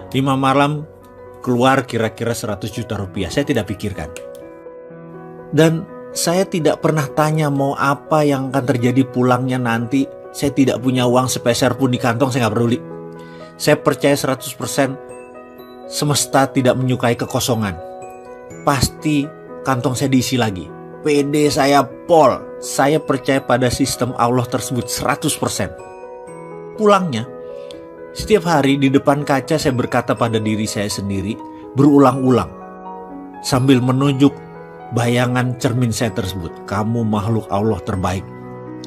5 malam keluar kira-kira 100 juta rupiah. Saya tidak pikirkan. Dan saya tidak pernah tanya mau apa yang akan terjadi pulangnya nanti. Saya tidak punya uang sepeser pun di kantong, saya gak peduli. Saya percaya 100% semesta tidak menyukai kekosongan. Pasti kantong saya diisi lagi. PD saya pol. Saya percaya pada sistem Allah tersebut 100%. Pulangnya, setiap hari di depan kaca saya berkata pada diri saya sendiri berulang-ulang sambil menunjuk bayangan cermin saya tersebut. Kamu makhluk Allah terbaik.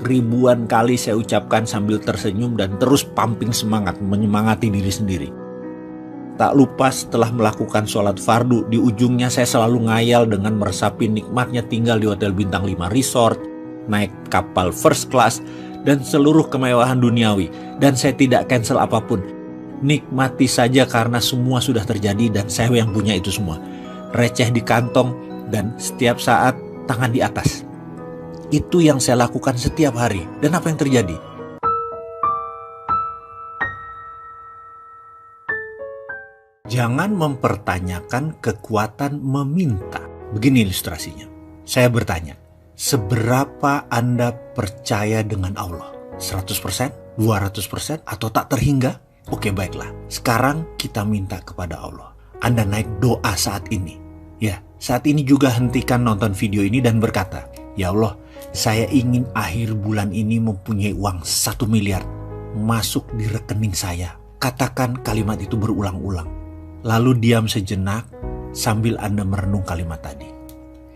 Ribuan kali saya ucapkan sambil tersenyum dan terus pumping semangat, menyemangati diri sendiri. Tak lupa setelah melakukan sholat fardu, di ujungnya saya selalu ngayal dengan meresapi nikmatnya tinggal di hotel bintang 5 resort, naik kapal first class, dan seluruh kemewahan duniawi. Dan saya tidak cancel apapun. Nikmati saja karena semua sudah terjadi dan saya yang punya itu semua. Receh di kantong dan setiap saat tangan di atas. Itu yang saya lakukan setiap hari. Dan apa yang terjadi? Jangan mempertanyakan kekuatan meminta. Begini ilustrasinya. Saya bertanya, seberapa Anda percaya dengan Allah? 100%? 200%? Atau tak terhingga? Oke, baiklah. Sekarang kita minta kepada Allah. Anda naik doa saat ini. Ya, saat ini juga hentikan nonton video ini dan berkata, ya Allah, saya ingin akhir bulan ini mempunyai uang 1 miliar masuk di rekening saya. Katakan kalimat itu berulang-ulang. Lalu diam sejenak sambil Anda merenung kalimat tadi.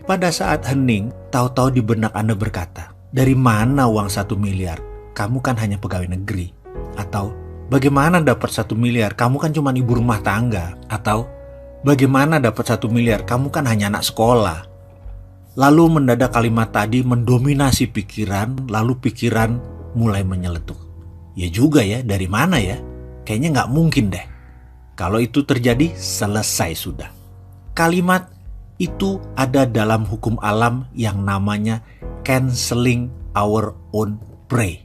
Pada saat hening, tahu-tahu di benak Anda berkata, dari mana uang 1 miliar? Kamu kan hanya pegawai negeri. Atau, bagaimana dapat 1 miliar? Kamu kan cuma ibu rumah tangga. Atau, bagaimana dapat 1 miliar? Kamu kan hanya anak sekolah. Lalu mendadak kalimat tadi mendominasi pikiran, lalu pikiran mulai menyeletuk. Ya juga ya, dari mana ya? Kayaknya nggak mungkin deh. Kalau itu terjadi, selesai sudah. Kalimat itu ada dalam hukum alam yang namanya canceling our own pray.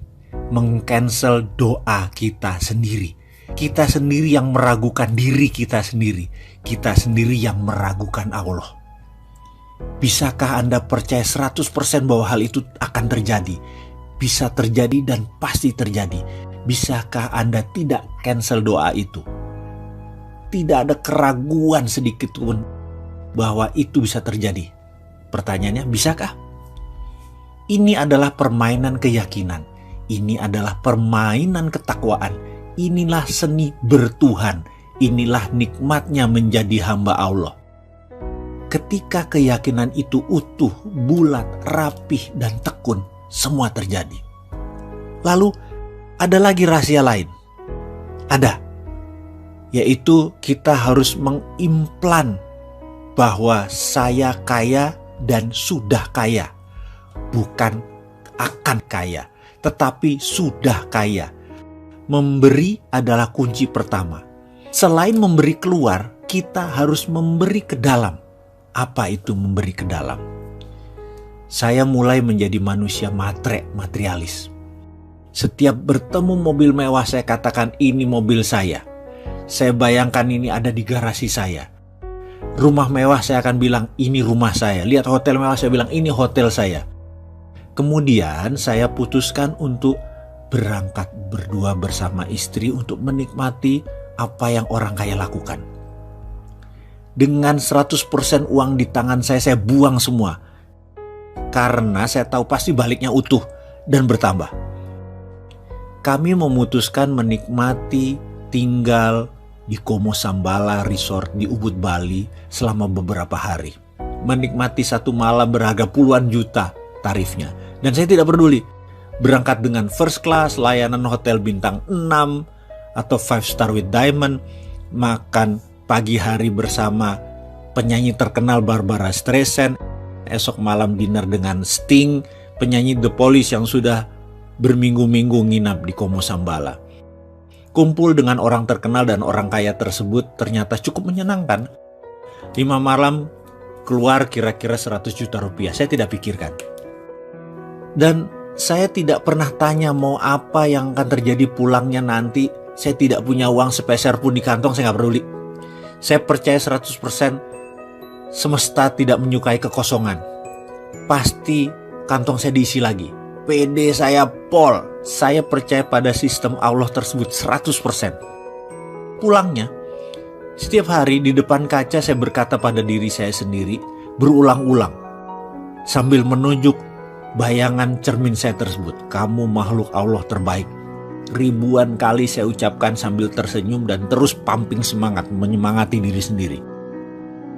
Meng-cancel doa kita sendiri. Kita sendiri yang meragukan diri kita sendiri. Kita sendiri yang meragukan Allah. Bisakah Anda percaya 100% bahwa hal itu akan terjadi? Bisa terjadi dan pasti terjadi. Bisakah Anda tidak cancel doa itu? Tidak ada keraguan sedikit pun bahwa itu bisa terjadi. Pertanyaannya, bisakah? Ini adalah permainan keyakinan. Ini adalah permainan ketakwaan. Inilah seni bertuhan. Inilah nikmatnya menjadi hamba Allah. Ketika keyakinan itu utuh, bulat, rapih, dan tekun, semua terjadi. Lalu, ada lagi rahasia lain. Ada. Yaitu kita harus mengimplan bahwa saya kaya dan sudah kaya. Bukan akan kaya, tetapi sudah kaya. Memberi adalah kunci pertama. Selain memberi keluar, kita harus memberi ke dalam. Apa itu memberi ke dalam? Saya mulai menjadi manusia materialis. Setiap bertemu mobil mewah saya katakan ini mobil saya. Saya bayangkan ini ada di garasi saya. Rumah mewah saya akan bilang ini rumah saya. Lihat hotel mewah saya bilang ini hotel saya. Kemudian saya putuskan untuk berangkat berdua bersama istri untuk menikmati apa yang orang kaya lakukan. Dengan 100% uang di tangan saya buang semua. Karena saya tahu pasti baliknya utuh dan bertambah. Kami memutuskan menikmati tinggal di Como Sambala Resort di Ubud, Bali selama beberapa hari. Menikmati satu malam berharga puluhan juta tarifnya. Dan saya tidak peduli. Berangkat dengan first class, layanan hotel bintang 6 atau 5 star with diamond, makan pagi hari bersama penyanyi terkenal Barbara Streisand, esok malam dinner dengan Sting, penyanyi The Police yang sudah berminggu-minggu nginap di Como Sambala. Kumpul dengan orang terkenal dan orang kaya tersebut ternyata cukup menyenangkan. 5 malam keluar kira-kira 100 juta rupiah. Saya tidak pikirkan. Dan saya tidak pernah tanya mau apa yang akan terjadi pulangnya nanti. saya tidak punya uang sepeser pun di kantong, saya nggak peduli. Saya percaya 100% semesta tidak menyukai kekosongan. Pasti kantong saya diisi lagi. PD saya pol. Saya percaya pada sistem Allah tersebut 100%. Pulangnya, setiap hari di depan kaca saya berkata pada diri saya sendiri berulang-ulang sambil menunjuk bayangan cermin saya tersebut, kamu makhluk Allah terbaik. Ribuan kali saya ucapkan sambil tersenyum dan terus pumping semangat, menyemangati diri sendiri.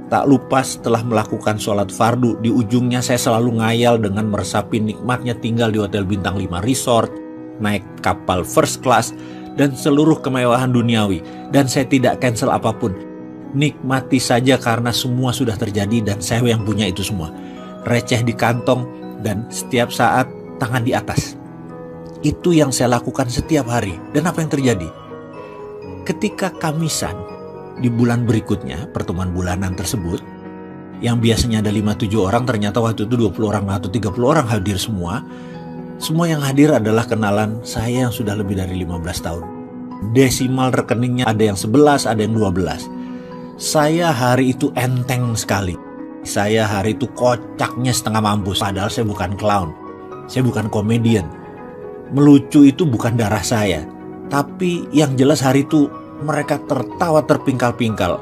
Tak lupa setelah melakukan sholat fardu, di ujungnya saya selalu ngayal dengan meresapi nikmatnya tinggal di hotel bintang 5 resort, naik kapal first class, dan seluruh kemewahan duniawi. Dan saya tidak cancel apapun. Nikmati saja karena semua sudah terjadi dan saya yang punya itu semua. Receh di kantong dan setiap saat tangan di atas. Itu yang saya lakukan setiap hari. Dan apa yang terjadi? Ketika Kamisan di bulan berikutnya, pertemuan bulanan tersebut, yang biasanya ada 5-7 orang, ternyata waktu itu 20 orang atau 30 orang hadir semua. Semua yang hadir adalah kenalan saya yang sudah lebih dari 15 tahun. Desimal rekeningnya ada yang 11, ada yang 12. Saya hari itu enteng sekali. Saya hari itu kocaknya setengah mampus. Padahal saya bukan clown. Saya bukan komedian. Melucu itu bukan darah saya. Tapi yang jelas hari itu mereka tertawa terpingkal-pingkal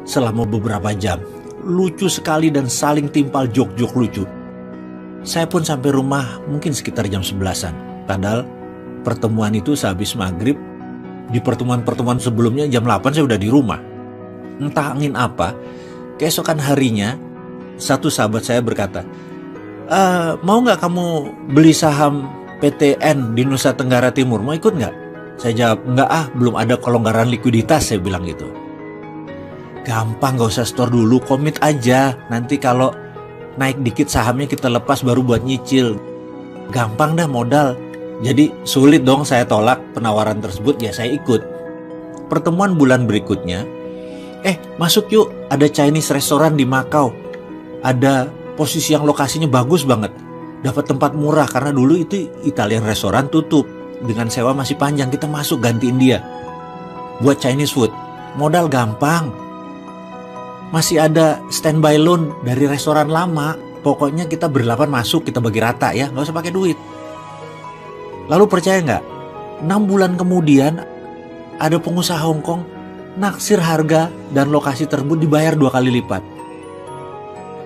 selama beberapa jam. Lucu sekali dan saling timpal jok-jok lucu. Saya pun sampai rumah mungkin sekitar jam 11-an. Padahal pertemuan itu sehabis maghrib. Di pertemuan-pertemuan sebelumnya jam 8 saya udah di rumah. Entah angin apa, keesokan harinya satu sahabat saya berkata, mau gak kamu beli saham PTN di Nusa Tenggara Timur? Mau ikut gak? Saya jawab, enggak belum ada kelonggaran likuiditas, saya bilang gitu. Gampang, gak usah store dulu, komit aja. Nanti kalau naik dikit sahamnya kita lepas baru buat nyicil. Gampang dah modal. Jadi sulit dong saya tolak penawaran tersebut, ya saya ikut. Pertemuan bulan berikutnya, masuk yuk, ada Chinese restoran di Macau. Ada posisi yang lokasinya bagus banget. Dapat tempat murah karena dulu itu Italian restoran tutup. Dengan sewa masih panjang, kita masuk gantiin dia. Buat Chinese food, modal gampang. Masih ada standby loan dari restoran lama. Pokoknya kita berdelapan masuk, kita bagi rata ya, gak usah pakai duit. Lalu percaya gak? 6 bulan kemudian ada pengusaha Hong Kong naksir harga dan lokasi tersebut dibayar 2 kali lipat.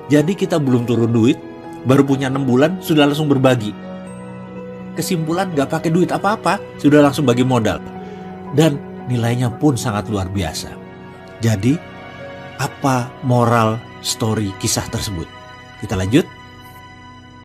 Jadi kita belum turun duit, baru punya 6 bulan sudah langsung berbagi. Kesimpulan gak pakai duit apa-apa, sudah langsung bagi modal. Dan nilainya pun sangat luar biasa. Jadi apa moral story kisah tersebut? Kita lanjut.